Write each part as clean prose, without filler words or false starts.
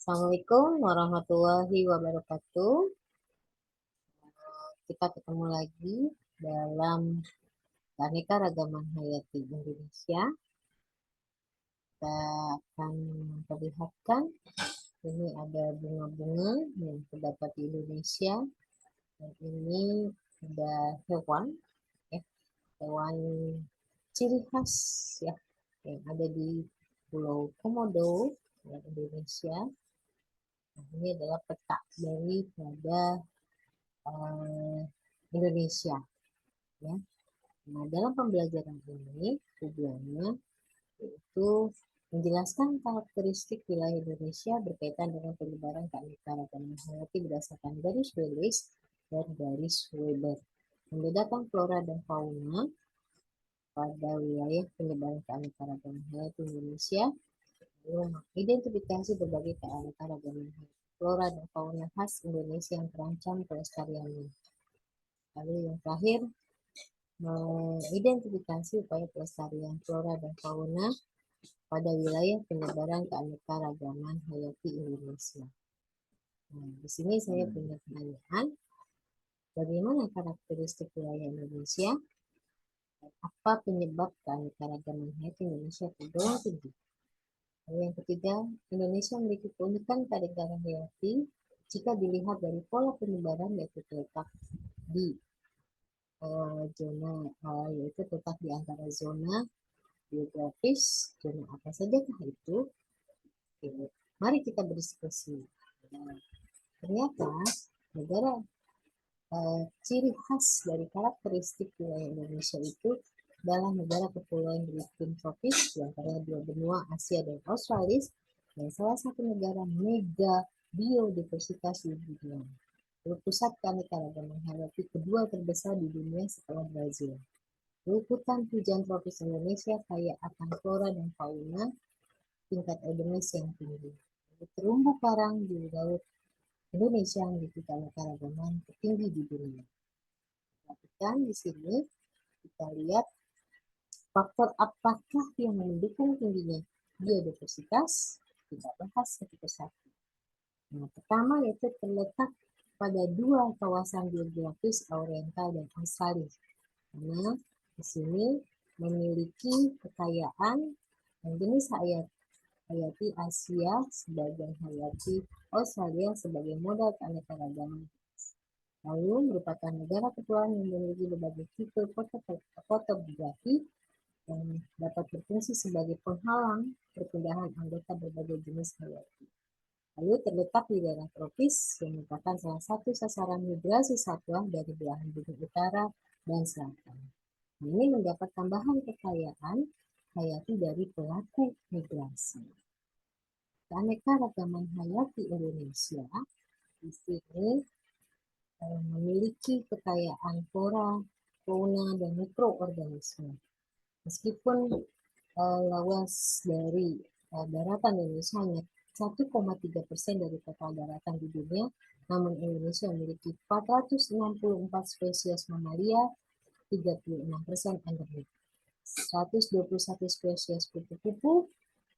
Assalamualaikum warahmatullahi wabarakatuh. Kita ketemu lagi dalam keanekaragaman hayati Indonesia. Kita akan memperlihatkan ini ada bunga-bunga yang terdapat di Indonesia. Dan ini ada hewan, ya, hewan ciri khas ya yang ada di Pulau Komodo, Indonesia. Nah, ini adalah peta daripada Indonesia, ya. Nah, dalam pembelajaran ini tujuannya yaitu menjelaskan karakteristik wilayah Indonesia berkaitan dengan penyebaran keanekaragaman hayati berdasarkan garis Wallace dan garis Weber, membedakan flora dan fauna pada wilayah penyebaran keanekaragaman hayati Indonesia, lalu mengidentifikasi berbagai keanekaragaman hayati flora dan fauna khas Indonesia yang terancam pelestariannya. Lalu yang terakhir, mengidentifikasi upaya pelestarian flora dan fauna pada wilayah penyebaran keanekaragaman hayati Indonesia. Nah, di sini saya punya pertanyaan, bagaimana karakteristik wilayah Indonesia? Apa penyebab keanekaragaman hayati Indonesia tergolong tinggi? Lalu yang ketiga, Indonesia memiliki keunikan keanekaragaman hayati jika dilihat dari pola penyebaran yaitu terletak di zona yaitu terletak di antara zona geografis, zona apa sajakah itu? Oke, mari kita berdiskusi. Nah, ternyata negara ciri khas dari karakteristik wilayah Indonesia itu adalah negara kepulauan beriklim tropis, di antara dua benua Asia dan Australia, dan salah satu negara mega biodiversitas di dunia. Pusat keanekaragaman hayati kedua terbesar di dunia setelah Brazil. Hutan hujan tropis Indonesia kaya akan flora dan fauna tingkat endemis yang tinggi. Terumbu karang di laut Indonesia memiliki keanekaragaman tertinggi di dunia. Perhatikan di sini kita lihat faktor apakah yang mendukung tingginya biodiversitas. Kita bahas satu persatu. Nah, pertama yaitu terletak pada dua kawasan geografis Oriental dan Australia. Karena di sini memiliki kekayaan dan jenis hayati Asia sebagai hayati Australia sebagai modal keanekaragaman. Lalu merupakan negara kepulauan yang memiliki berbagai tipe fotografi yang dapat berfungsi sebagai penghalang perpindahan anggota berbagai jenis hayati. Lalu terletak di daerah tropis yang merupakan salah satu sasaran migrasi satwa dari belahan bumi utara dan selatan. Ini mendapat tambahan kekayaan hayati dari pelaku migrasi. Keanekaragaman hayati Indonesia di sini memiliki kekayaan flora, fauna, dan mikroorganisme. Meskipun luas dari daratan Indonesia hanya 1,3% dari total daratan di dunia, namun Indonesia memiliki 464 spesies mamalia, 36% endemik, 121 spesies kupu-kupu,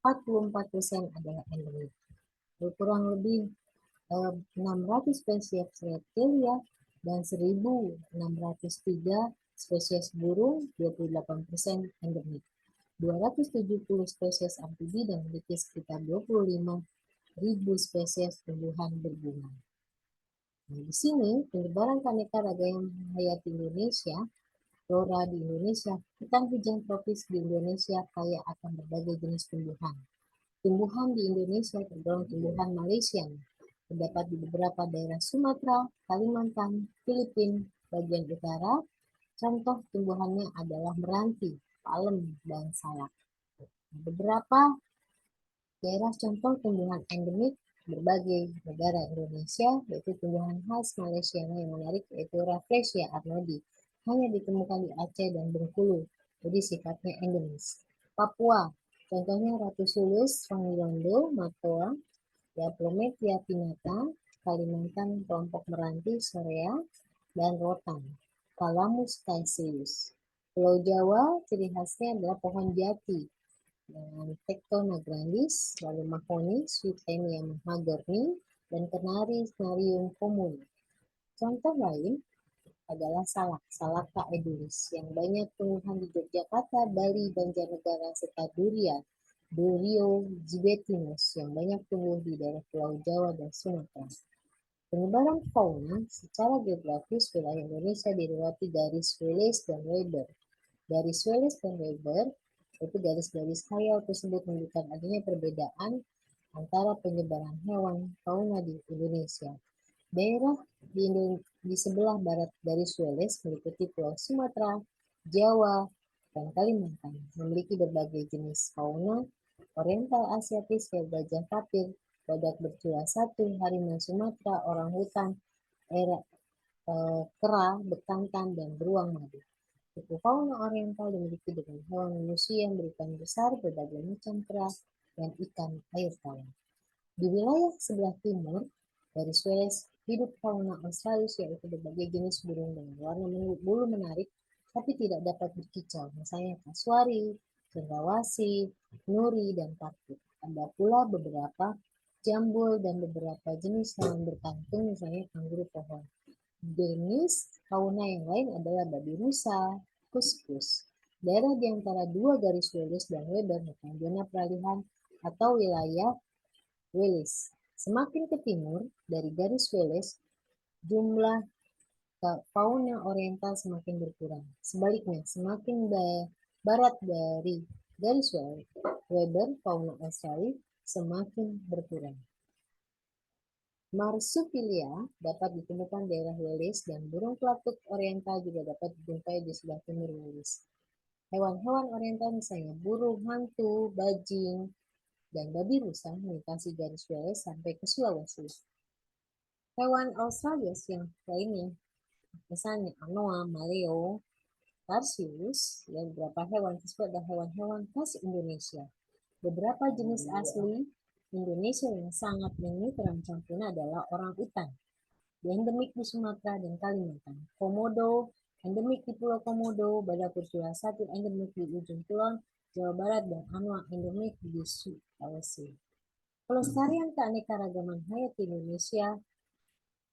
44% adalah endemik. Kurang lebih 600 spesies reptilia dan 1.603 spesies burung, 28% endemik. 270 spesies amfibi dan memiliki sekitar 25.000 spesies tumbuhan berbunga. Nah, di sini penyebaran keanekaragaman hayati Indonesia, flora di Indonesia, hutan hujan tropis di Indonesia kaya akan berbagai jenis tumbuhan. Tumbuhan di Indonesia tergolong tumbuhan Malaysian, terdapat di beberapa daerah Sumatera, Kalimantan, Filipina, bagian utara. Contoh tumbuhannya adalah meranti, palem, dan salak. Beberapa daerah contoh tumbuhan endemik berbagai negara Indonesia, yaitu tumbuhan khas Malaysia yang menarik yaitu Rafflesia arnoldi, hanya ditemukan di Aceh dan Bengkulu, jadi sifatnya endemis. Papua, contohnya Ratusulus Rangilondo, Matoa, Diaplometia pinnata, Kalimantan kelompok meranti, Sorea, dan rotan, Calamus caeseus. Pulau Jawa, ciri khasnya adalah pohon jati, dengan Tectona grandis, lalu mahoni, Swietenia mahagoni, dan Cnarium comune. Contoh lain adalah salak, Salaka edulis, yang banyak tumbuhan di Yogyakarta, Bali, Banjarnegara, serta durian, Durio gibetinus, yang banyak tumbuh di daerah Pulau Jawa dan Sumatera. Penyebaran fauna secara geografis wilayah Indonesia dilewati garis Wallace dan Weber. Garis Wallace dan Weber, yaitu garis-garis khayal tersebut menunjukkan adanya perbedaan antara penyebaran hewan fauna di Indonesia. Daerah di sebelah barat garis Wallace meliputi Pulau Sumatera, Jawa, dan Kalimantan, memiliki berbagai jenis fauna oriental asiatis kayak gajah tapir, badak bercula satu, harimau Sumatera, orangutan, kera, bekantan, dan beruang madu. Suku fauna oriental dimiliki dengan hewan manusia yang berukuran besar, berbagai macam kera, dan ikan air tawar. Di wilayah sebelah timur garis Wallace hidup fauna Australis, yaitu berbagai jenis burung dengan warna bulu menarik tapi tidak dapat berkicau, misalnya kasuari, cendrawasih, nuri, dan patut. Ada pula beberapa jambul dan beberapa jenis hewan berkantung, misalnya kanguru pohon. Jenis fauna yang lain adalah babi rusa, kuskus. Daerah di antara dua garis Wallace dan Weber merupakan zona peralihan atau wilayah Wallace. Semakin ke timur dari garis Wallace, jumlah fauna oriental semakin berkurang. Sebaliknya, semakin barat dari garis Weber, fauna Australia semakin berkurang. Marsupilia dapat ditemukan di daerah Wallace dan burung pelatuk oriental juga dapat dijumpai di sebelah timur Wallace. Hewan-hewan oriental misalnya burung hantu, bajing, dan babi rusa melintasi garis Wallace sampai ke Sulawesi. Hewan Australia yang lainnya, misalnya anoa, maleo, tarsius, dan beberapa hewan tersebut adalah hewan-hewan khas Indonesia. Beberapa jenis asli Indonesia yang sangat ini terancam punah adalah orang utan, endemik di Sumatera dan Kalimantan, komodo, endemik di Pulau Komodo, badak bercula satu, endemik di ujung kulon, Jawa Barat, dan anoa endemik di Sulawesi. Pelestarian keanekaragaman hayati Indonesia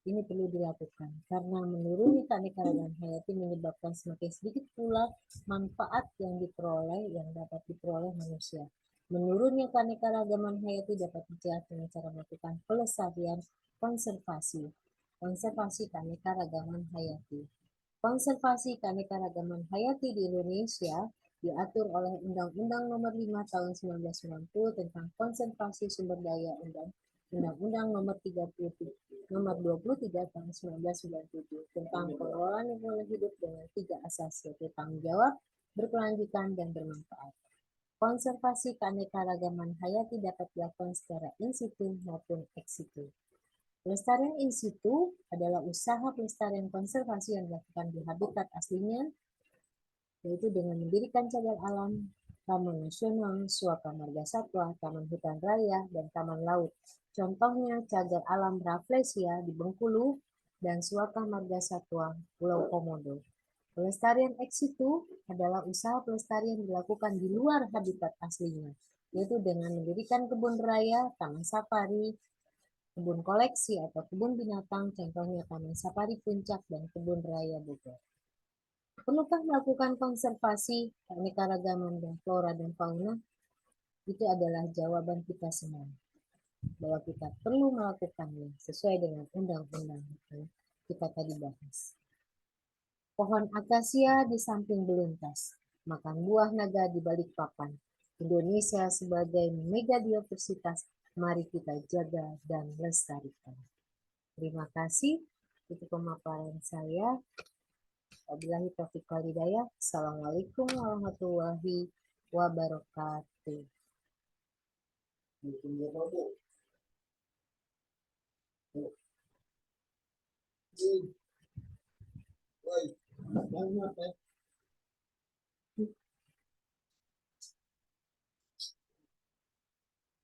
ini perlu dilakukan karena menurunnya keanekaragaman hayati menyebabkan semakin sedikit pula manfaat yang dapat diperoleh manusia. Menurunnya keanekaragaman hayati dapat dicegah dengan cara melakukan pelestarian konservasi keanekaragaman hayati. Konservasi keanekaragaman hayati di Indonesia diatur oleh Undang-Undang Nomor 5 Tahun 1990 tentang konservasi sumber daya, Undang-Undang Nomor 23 Tahun 1997 tentang pengelolaan lingkungan hidup dengan 3 asas, yaitu tanggung jawab, berkelanjutan, dan bermanfaat. Konservasi keanekaragaman hayati dapat dilakukan secara in situ maupun ex situ. Pelestarian in situ adalah usaha pelestarian konservasi yang dilakukan di habitat aslinya, yaitu dengan mendirikan cagar alam, taman nasional, suaka marga satwa, taman hutan raya, dan taman laut. Contohnya cagar alam Rafflesia di Bengkulu dan suaka marga satwa Pulau Komodo. Pelestarian ex situ adalah usaha pelestarian yang dilakukan di luar habitat aslinya, yaitu dengan mendirikan kebun raya, taman safari, kebun koleksi atau kebun binatang, contohnya Taman Safari Puncak dan Kebun Raya Bogor. Perlukah melakukan konservasi keanekaragaman dan flora dan fauna? Itu adalah jawaban kita semua, bahwa kita perlu melakukannya sesuai dengan undang-undang yang kita tadi bahas. Pohon akasia di samping beluntas, makan buah naga di balik papan. Indonesia sebagai megadiversitas, mari kita jaga dan lestarikan. Terima kasih. Itu pemaparan saya. Wabillahi taufiq wal hidayah. Assalamualaikum warahmatullahi wabarakatuh.